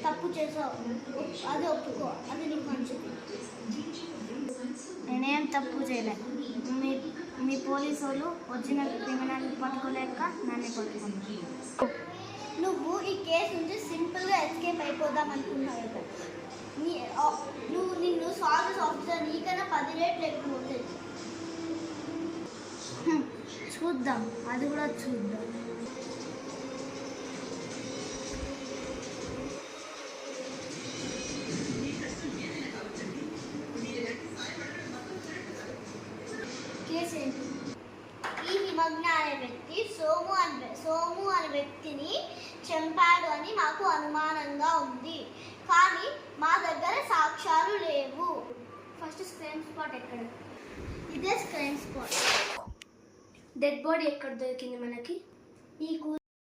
తప్పు చేసావు, అది ఒప్పుకో, అది నీకు మంచిది. నేనేం తప్పు చేయలేదు. మీ పోలీసు వాళ్ళు ఒరిజినల్ క్రిమినల్ పట్టుకోలేక నన్ను పట్టుకున్నాను. నువ్వు ఈ కేసు నుంచి సింపుల్గా ఎస్కేప్ అయిపోదాం అనుకున్నావు కదా. నిన్ను సాల్వ్ ఆఫీసర్ నీకన్నా 10 రేట్లు ఎక్కువ అవుతుంది. చూద్దాం, అది కూడా చూద్దాం. కేసు ఏంటి? ఈ హిమజ్ఞ అనే వ్యక్తి సోము అనే వ్యక్తిని చంపాడు అని మాకు అనుమానంగా ఉంది, కానీ మా దగ్గర సాక్ష్యాలు లేవు. ఫస్ట్ క్రైమ్ స్పాట్ ఎక్కడ? ఇదే క్రైమ్ స్పాట్. డెడ్ బాడీ ఎక్కడ దొరికింది మనకి? నీకు